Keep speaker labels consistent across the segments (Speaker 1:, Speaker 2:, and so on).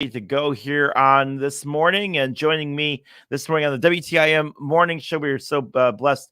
Speaker 1: to go here on this morning. And joining me this morning on the WTIM morning show, we are so blessed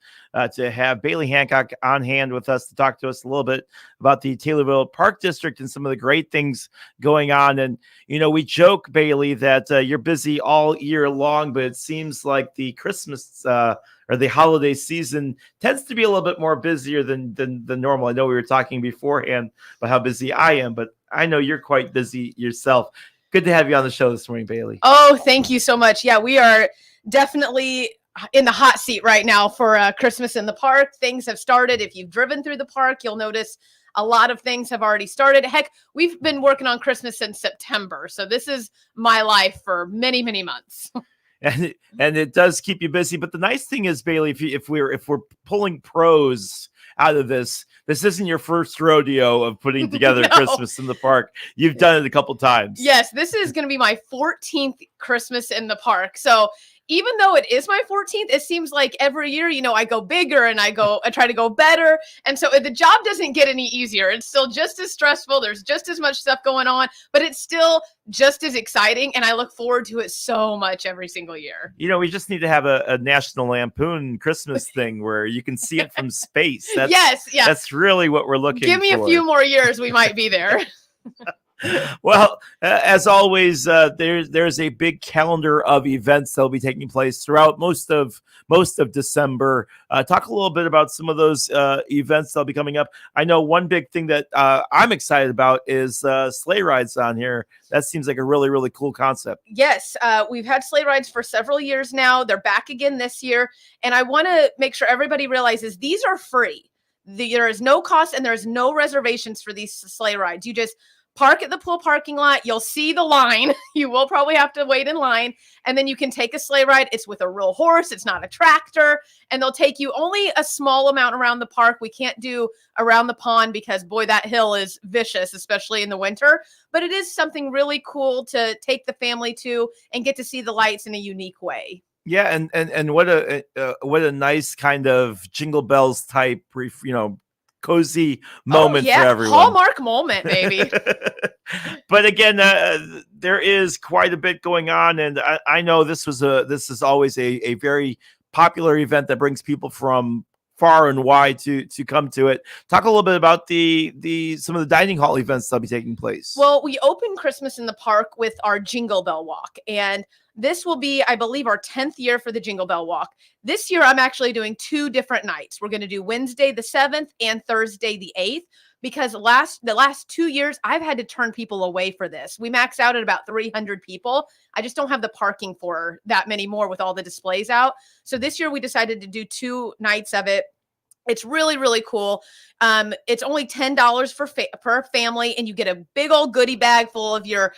Speaker 1: to have Bailey Hancock on hand with us to talk to us a little bit about the Taylorville Park District and some of the great things going on. And, we joke, Bailey, that you're busy all year long, but it seems like the Christmas or the holiday season tends to be a little bit more busier than normal. I know we were talking beforehand about how busy I am, but I know you're quite busy yourself. Good to have you on the show this morning, Bailey.
Speaker 2: Oh, thank you so much. Yeah, we are definitely in the hot seat right now for Christmas in the park. Things have started. If you've driven through the park, you'll notice a lot of things have already started. Heck, we've been working on Christmas since September. So this is my life for many, many months.
Speaker 1: And it does keep you busy. But the nice thing is, Bailey, if we're pulling pros out of this isn't your first rodeo of putting together
Speaker 2: No.
Speaker 1: Christmas in the park. You've done it a couple times.
Speaker 2: Yes, this is going to be my 14th Christmas in the park. So even though it is my 14th, it seems like every year, I go bigger and I try to go better. And so the job doesn't get any easier. It's still just as stressful. There's just as much stuff going on, but it's still just as exciting. And I look forward to it so much every single year.
Speaker 1: We just need to have a National Lampoon Christmas thing where you can see it from space.
Speaker 2: Yes.
Speaker 1: That's really what we're looking for.
Speaker 2: Give me a few more years. We might be there.
Speaker 1: Well, as always, there's a big calendar of events that'll be taking place throughout most of December. Talk a little bit about some of those events that'll be coming up. I know one big thing that I'm excited about is sleigh rides on here. That seems like a really, really cool concept.
Speaker 2: Yes, we've had sleigh rides for several years now. They're back again this year, and I want to make sure everybody realizes these are free. There is no cost and there's no reservations for these sleigh rides. You just park at the pool parking lot. You'll see the line. You will probably have to wait in line. And then you can take a sleigh ride. It's with a real horse. It's not a tractor. And they'll take you only a small amount around the park. We can't do around the pond because, boy, that hill is vicious, especially in the winter. But it is something really cool to take the family to and get to see the lights in a unique way.
Speaker 1: Yeah, and what a nice kind of Jingle Bells type, cozy moment for everyone.
Speaker 2: Hallmark moment, baby.
Speaker 1: But again, there is quite a bit going on, and I know this is always a very popular event that brings people from far and wide to come to it. Talk a little bit about some of the dining hall events that'll be taking place.
Speaker 2: Well, we open Christmas in the park with our Jingle Bell Walk, and this will be, I believe, our 10th year for the Jingle Bell Walk. This year, I'm actually doing 2 different nights. We're going to do Wednesday the 7th and Thursday the 8th because the last 2 years, I've had to turn people away for this. We max out at about 300 people. I just don't have the parking for that many more with all the displays out. So this year, we decided to do 2 nights of it. It's really, really cool. It's only $10 per family, and you get a big old goodie bag full of your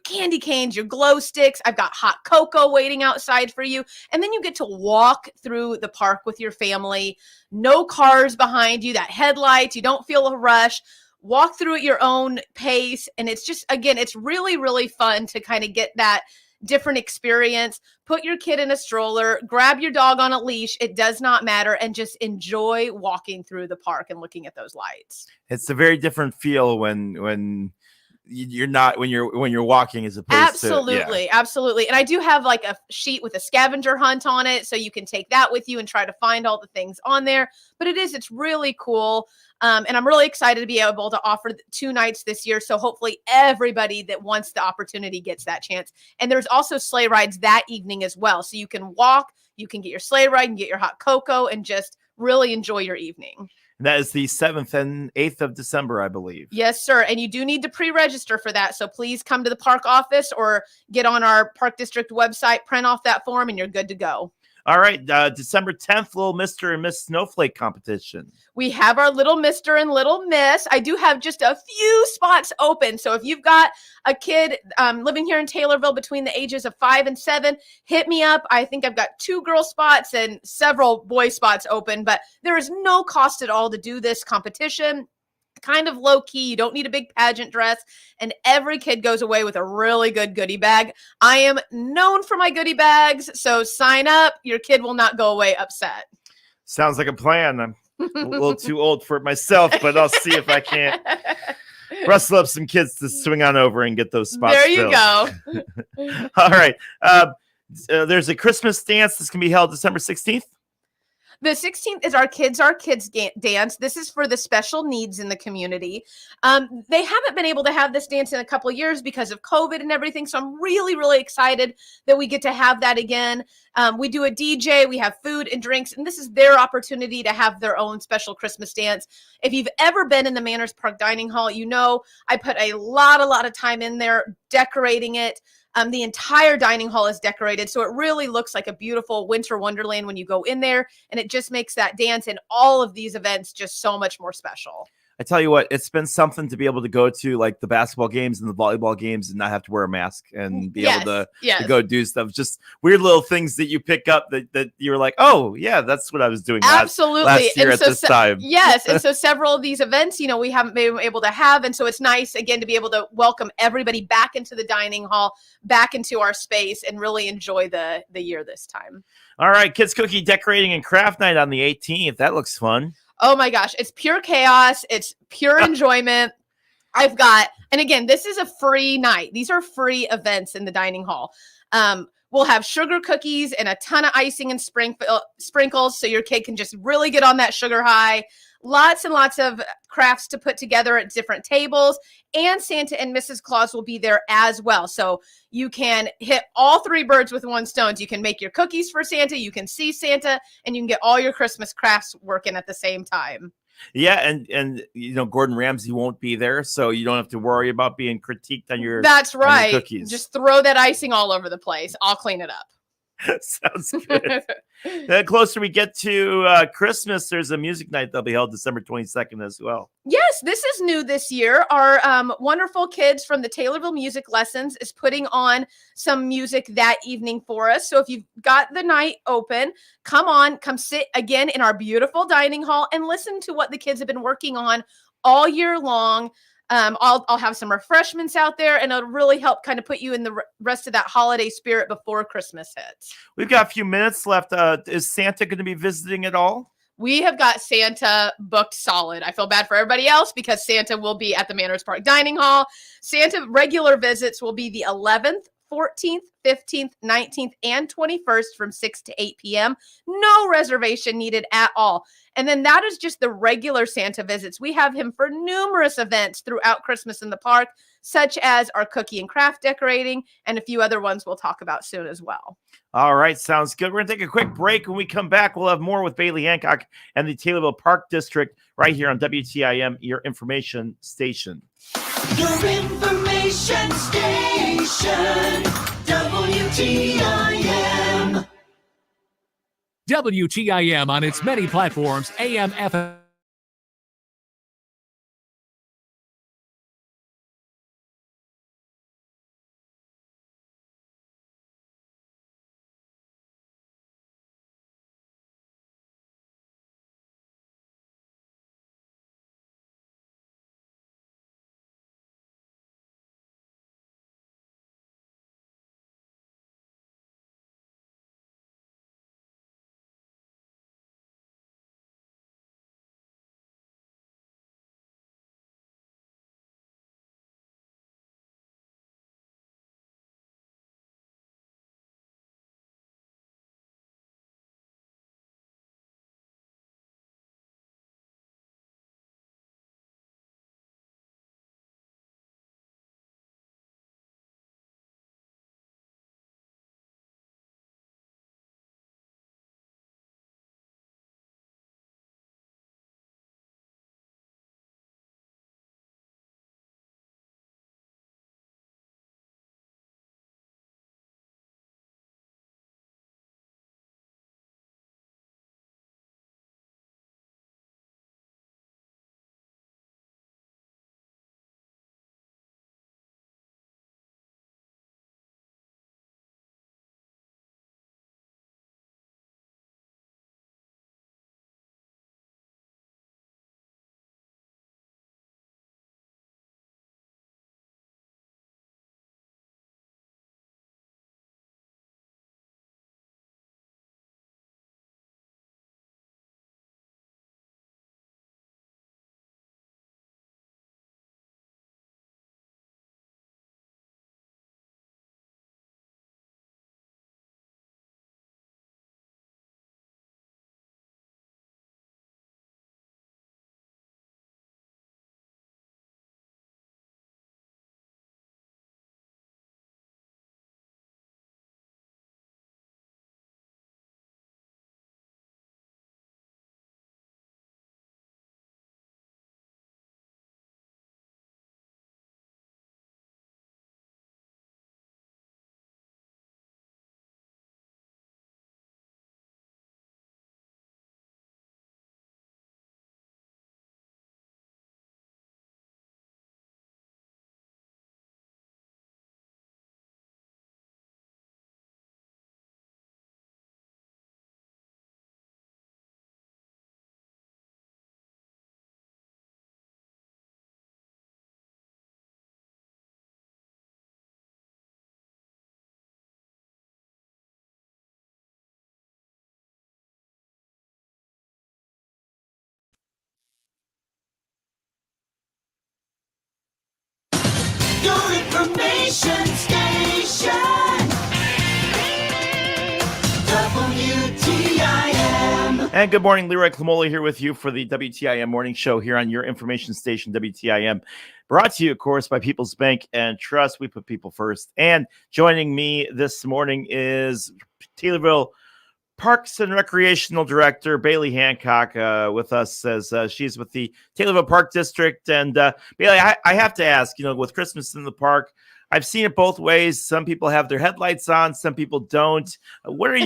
Speaker 2: candy canes, your glow sticks. I've got hot cocoa waiting outside for you. And then you get to walk through the park with your family. No cars behind you, that headlights. You don't feel a rush. Walk through at your own pace. And it's just, again, it's really, really fun to kind of get that different experience. Put your kid in a stroller, grab your dog on a leash. It does not matter. And just enjoy walking through the park and looking at those lights.
Speaker 1: It's a very different feel when you're walking as opposed
Speaker 2: to absolutely. And I do have like a sheet with a scavenger hunt on it, so you can take that with you and try to find all the things on there. But it's really cool. And I'm really excited to be able to offer 2 nights this year. So hopefully everybody that wants the opportunity gets that chance. And there's also sleigh rides that evening as well. So you can walk, you can get your sleigh ride and get your hot cocoa and just really enjoy your evening.
Speaker 1: And that is the 7th and 8th of December, I believe.
Speaker 2: Yes, sir. And you do need to pre-register for that. So please come to the park office or get on our Park District website, print off that form, and you're good to go.
Speaker 1: All right, December 10th, little Mr. and Miss Snowflake competition.
Speaker 2: We have our little Mr. and little Miss. I do have just a few spots open. So if you've got a kid living here in Taylorville between the ages of 5 and 7, hit me up. I think I've got 2 girl spots and several boy spots open, but there is no cost at all to do this competition. Kind of low key. You don't need a big pageant dress, and every kid goes away with a really good goodie bag. I am known for my goodie bags, so sign up. Your kid will not go away upset.
Speaker 1: Sounds like a plan. I'm a little too old for it myself, but I'll see if I can't rustle up some kids to swing on over and get those spots
Speaker 2: There you
Speaker 1: filled.
Speaker 2: go.
Speaker 1: All right. There's a Christmas dance that's going to be held December 16th.
Speaker 2: The 16th is our kids dance. This is for the special needs in the community. They haven't been able to have this dance in a couple of years because of COVID and everything. So I'm really, really excited that we get to have that again. We do a DJ, we have food and drinks, and this is their opportunity to have their own special Christmas dance. If you've ever been in the Manners Park Dining Hall, you know I put a lot of time in there decorating it. The entire dining hall is decorated, so it really looks like a beautiful winter wonderland when you go in there, and it just makes that dance and all of these events just so much more special.
Speaker 1: I tell you what, it's been something to be able to go to like the basketball games and the volleyball games and not have to wear a mask and be able to go do stuff. Just weird little things that you pick up that you're like, oh yeah, that's what I was doing last year at this time.
Speaker 2: Yes. And so several of these events, we haven't been able to have. And so it's nice again to be able to welcome everybody back into the dining hall, back into our space, and really enjoy the year this time.
Speaker 1: All right, kids cookie decorating and craft night on the 18th. That looks fun.
Speaker 2: Oh my gosh, it's pure chaos. It's pure enjoyment. And again, this is a free night. These are free events in the dining hall. We'll have sugar cookies and a ton of icing and sprinkles, so your kid can just really get on that sugar high. Lots and lots of crafts to put together at different tables, and Santa and Mrs. Claus will be there as well. So you can hit all three birds with one stone. You can make your cookies for Santa, you can see Santa, and you can get all your Christmas crafts working at the same time.
Speaker 1: Yeah, and Gordon Ramsay won't be there, so you don't have to worry about being critiqued on your
Speaker 2: That's right.
Speaker 1: on your cookies.
Speaker 2: Just throw that icing all over the place. I'll clean it up.
Speaker 1: Sounds good. The closer we get to Christmas, there's a music night that'll be held December 22nd as well.
Speaker 2: Yes, this is new this year. Our wonderful kids from the Taylorville Music Lessons is putting on some music that evening for us. So if you've got the night open, come sit again in our beautiful dining hall and listen to what the kids have been working on all year long. I'll have some refreshments out there, and it'll really help kind of put you in the rest of that holiday spirit before Christmas hits.
Speaker 1: We've got a few minutes left. Is Santa going to be visiting at all?
Speaker 2: We have got Santa booked solid. I feel bad for everybody else because Santa will be at the Manners Park Dining Hall. Santa regular visits will be the 11th, 14th, 15th, 19th, and 21st from 6 to 8 p.m. No reservation needed at all. And then that is just the regular Santa visits. We have him for numerous events throughout Christmas in the park, such as our cookie and craft decorating and a few other ones we'll talk about soon as well.
Speaker 1: All right, sounds good. We're going to take a quick break. When we come back, we'll have more with Bailey Hancock and the Taylorville Park District right here on WTIM, your information station.
Speaker 3: Your information station, WTIM.
Speaker 4: WTIM on its many platforms, AM, FM.
Speaker 3: Your information station. WTIM.
Speaker 1: And good morning, Leroy Clamoli here with you for the WTIM Morning Show here on your information station, WTIM. Brought to you, of course, by People's Bank and Trust. We put people first. And joining me this morning is Taylorville Parks and Recreational Director Bailey Hancock with us as she's with the Taylorville Park District. And Bailey, I have to ask, with Christmas in the park, I've seen it both ways. Some people have their headlights on, some people don't. What do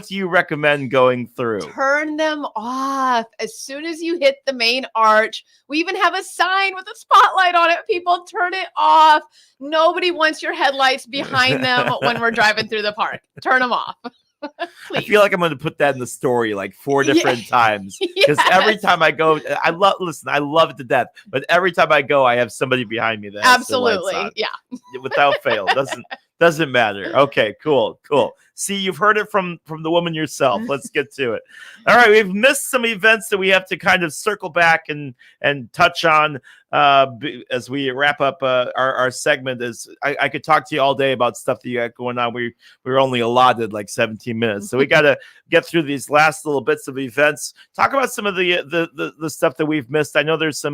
Speaker 1: you recommend going through?
Speaker 2: Turn them off as soon as you hit the main arch. We even have a sign with a spotlight on it. People, turn it off. Nobody wants your headlights behind them when we're driving through the park. Turn them off.
Speaker 1: I feel like I'm going to put that in the story like 4 different times because every time I go, I love it to death. But every time I go, I have somebody behind me that has their lights on. Without fail. Doesn't matter. Okay, cool. See, you've heard it from the woman yourself. Let's get to it. All right, we've missed some events that we have to kind of circle back and touch on as we wrap up our segment. I could talk to you all day about stuff that you got going on. We were only allotted like 17 minutes, so we got to get through these last little bits of events. Talk about some of the stuff that we've missed. I know there's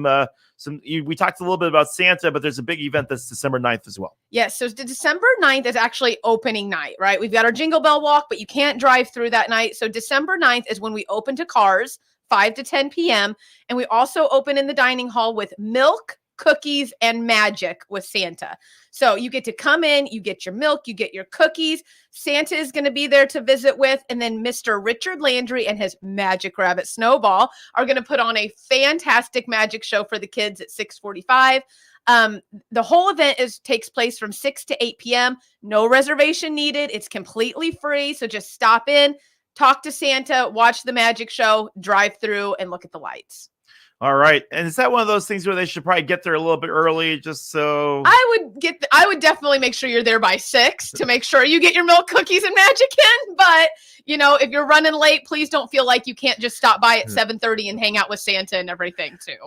Speaker 1: we talked a little bit about Santa, but there's a big event that's December 9th as well.
Speaker 2: Yes, so December 9th is actually opening night, right? We've got our Jingle Bell Walk, but you can't drive through that night. So December 9th is when we open to cars, 5 to 10 p.m. And we also open in the dining hall with milk, cookies, and magic with Santa. So you get to come in, you get your milk, you get your cookies. Santa is going to be there to visit with, and then Mr. Richard Landry and his Magic Rabbit Snowball are going to put on a fantastic magic show for the kids at 6:45. The whole event takes place from 6 to 8 p.m. No reservation needed. It's completely free. So just stop in, talk to Santa, watch the magic show, drive through, and look at the lights.
Speaker 1: All right. And is that one of those things where they should probably get there a little bit early just so?
Speaker 2: I would definitely make sure you're there by 6 to make sure you get your milk, cookies, and magic in. But, if you're running late, please don't feel like you can't just stop by at 7:30 and hang out with Santa and everything too.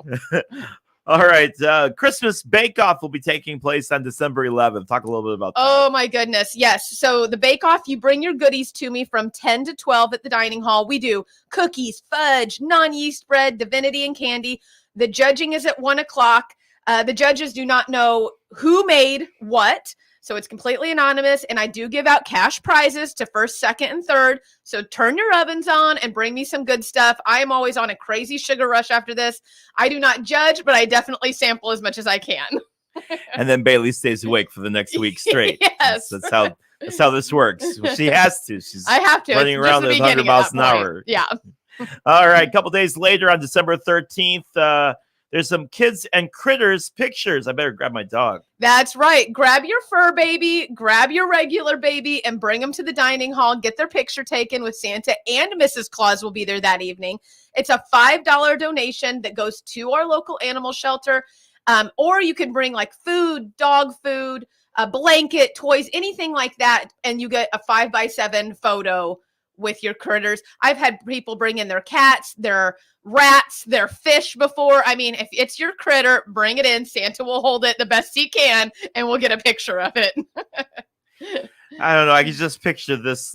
Speaker 1: All right. Christmas Bake Off will be taking place on December 11th. Talk a little bit about that.
Speaker 2: Oh, my goodness. Yes. So the Bake Off, you bring your goodies to me from 10 to 12 at the dining hall. We do cookies, fudge, non-yeast bread, divinity, and candy. The judging is at 1 o'clock. The judges do not know who made what. So it's completely anonymous, and I do give out cash prizes to first, second, and third. So turn your ovens on and bring me some good stuff. I am always on a crazy sugar rush after this. I do not judge, but I definitely sample as much as I can.
Speaker 1: And then Bailey stays awake for the next week straight.
Speaker 2: Yes.
Speaker 1: That's how this works. She has to.
Speaker 2: I have to.
Speaker 1: Running around at 100 miles an hour.
Speaker 2: Yeah.
Speaker 1: All right. A couple days later on December 13th, there's some kids and critters pictures. I better grab my dog.
Speaker 2: That's right. Grab your fur baby, grab your regular baby, and bring them to the dining hall. Get their picture taken with Santa, and Mrs. Claus will be there that evening. It's a $5 donation that goes to our local animal shelter. Or you can bring like food, dog food, a blanket, toys, anything like that. And you get a 5x7 photo with your critters. I've had people bring in their cats, their rats, their fish before. I mean, if it's your critter, bring it in. Santa will hold it the best he can, and we'll get a picture of it.
Speaker 1: I don't know. I can just picture this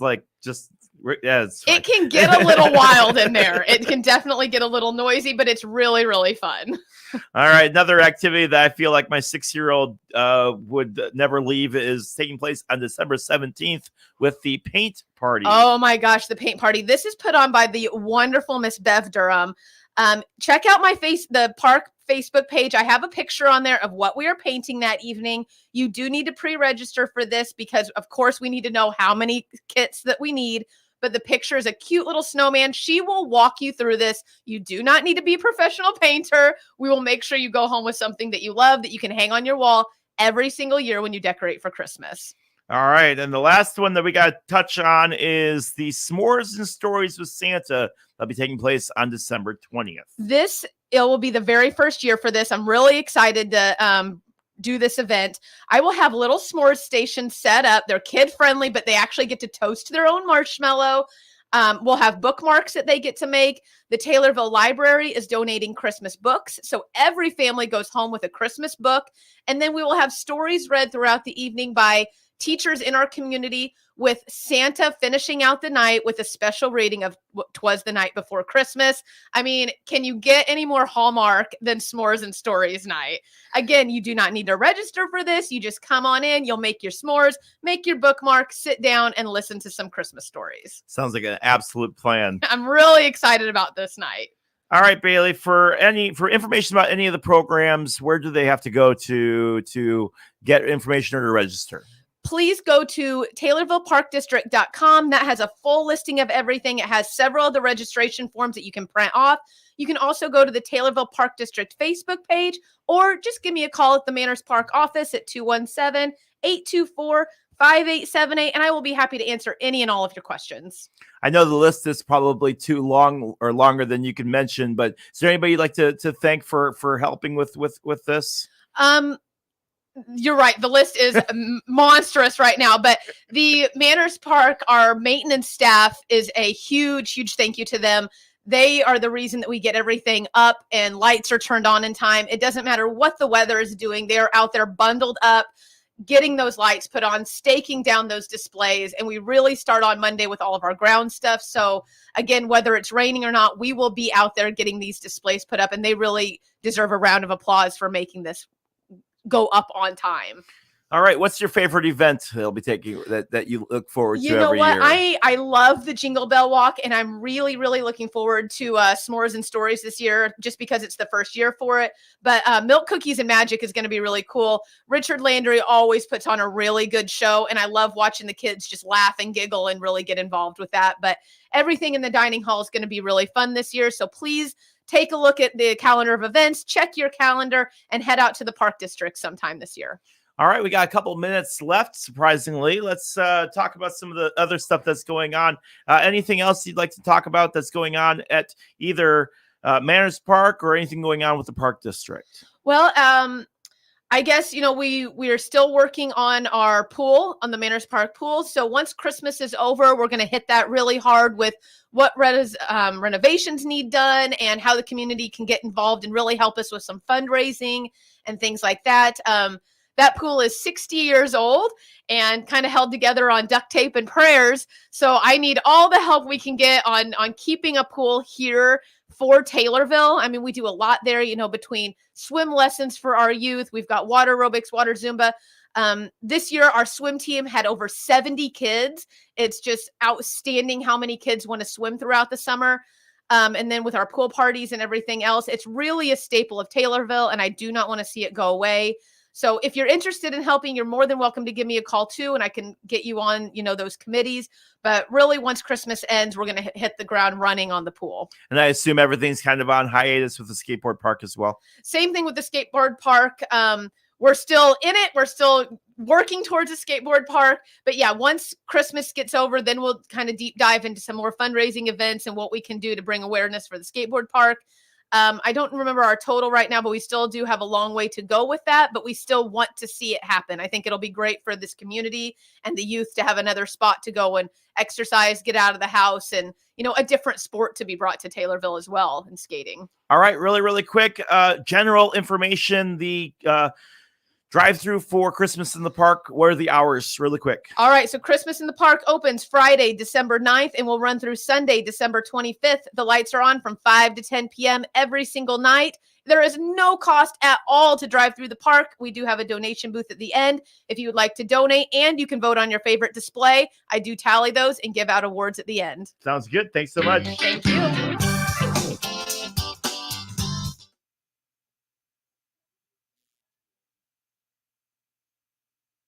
Speaker 2: it can get a little wild in there. It can definitely get a little noisy, but it's really, really fun.
Speaker 1: All right. Another activity that I feel like my 6-year-old would never leave is taking place on December 17th with the paint party.
Speaker 2: Oh my gosh, the paint party. This is put on by the wonderful Miss Bev Durham. Check out the park Facebook page. I have a picture on there of what we are painting that evening. You do need to pre-register for this because, of course, we need to know how many kits that we need. But the picture is a cute little snowman. She will walk you through this. You do not need to be a professional painter. We will make sure you go home with something that you love that you can hang on your wall every single year when you decorate for Christmas.
Speaker 1: All right. And the last one that we got to touch on is the S'mores and Stories with Santa. That'll be taking place on December 20th.
Speaker 2: It will be the very first year for this. I'm really excited to do this event. I will have little s'mores stations set up. They're kid friendly, but they actually get to toast their own marshmallow. We'll have bookmarks that they get to make. The Taylorville Library is donating Christmas books. So every family goes home with a Christmas book. And then we will have stories read throughout the evening by teachers in our community, with Santa finishing out the night with a special reading of "'Twas the Night Before Christmas." I mean, can you get any more Hallmark than S'mores and Stories night? Again, you do not need to register for this. You just come on in, you'll make your s'mores, make your bookmark, sit down and listen to some Christmas stories.
Speaker 1: Sounds like an absolute plan.
Speaker 2: I'm really excited about this night.
Speaker 1: All right, Bailey, for information about any of the programs, where do they have to go to get information or to register?
Speaker 2: Please go to TaylorvilleParkDistrict.com. That has a full listing of everything. It has several of the registration forms that you can print off. You can also go to the Taylorville Park District Facebook page, or just give me a call at the Manners Park office at 217-824-5878, and I will be happy to answer any and all of your questions.
Speaker 1: I know the list is probably too long or longer than you can mention, but is there anybody you'd like to thank for helping with this?
Speaker 2: You're right. The list is monstrous right now, but the Manners Park, our maintenance staff, is a huge, huge thank you to them. They are the reason that we get everything up and lights are turned on in time. It doesn't matter what the weather is doing. They're out there bundled up, getting those lights put on, staking down those displays. And we really start on Monday with all of our ground stuff. So again, whether it's raining or not, we will be out there getting these displays put up, and they really deserve a round of applause for making this go up on time.
Speaker 1: All right. What's your favorite event they'll be taking that you look forward to every year?
Speaker 2: I love the Jingle Bell Walk, and I'm really, really looking forward to S'mores and Stories this year, just because it's the first year for it. But Milk Cookies and Magic is going to be really cool. Richard Landry always puts on a really good show, and I love watching the kids just laugh and giggle and really get involved with that. But everything in the dining hall is going to be really fun this year. So please take a look at the calendar of events, check your calendar, and head out to the Park District sometime this year.
Speaker 1: All right, we got a couple minutes left, surprisingly. Let's talk about some of the other stuff that's going on. Anything else you'd like to talk about that's going on at either Manners Park or anything going on with the Park District?
Speaker 2: Well, I guess, we are still working on our pool, on the Manners Park pool. So once Christmas is over, we're going to hit that really hard with what renovations need done and how the community can get involved and really help us with some fundraising and things like that. That pool is 60 years old and kind of held together on duct tape and prayers. So I need all the help we can get on keeping a pool here for Taylorville. I mean, we do a lot there, between swim lessons for our youth. We've got water aerobics, water Zumba. This year, our swim team had over 70 kids. It's just outstanding how many kids want to swim throughout the summer. And then with our pool parties and everything else, it's really a staple of Taylorville, and I do not want to see it go away. So if you're interested in helping, you're more than welcome to give me a call too, and I can get you on, those committees. But really, once Christmas ends, we're going to hit the ground running on the pool.
Speaker 1: And I assume everything's kind of on hiatus with the skateboard park as well.
Speaker 2: Same thing with the skateboard park. We're still in it. We're still working towards a skateboard park. But yeah, once Christmas gets over, then we'll kind of deep dive into some more fundraising events and what we can do to bring awareness for the skateboard park. I don't remember our total right now, but we still do have a long way to go with that, but we still want to see it happen. I think it'll be great for this community and the youth to have another spot to go and exercise, get out of the house, and, a different sport to be brought to Taylorville as well, and skating.
Speaker 1: All right, really, really quick, general information, the drive-through for Christmas in the Park. What are the hours? Really quick.
Speaker 2: All right. So Christmas in the Park opens Friday, December 9th, and will run through Sunday, December 25th. The lights are on from 5 to 10 p.m. every single night. There is no cost at all to drive through the park. We do have a donation booth at the end if you would like to donate, and you can vote on your favorite display. I do tally those and give out awards at the end.
Speaker 1: Sounds good. Thanks so much.
Speaker 2: Thank you.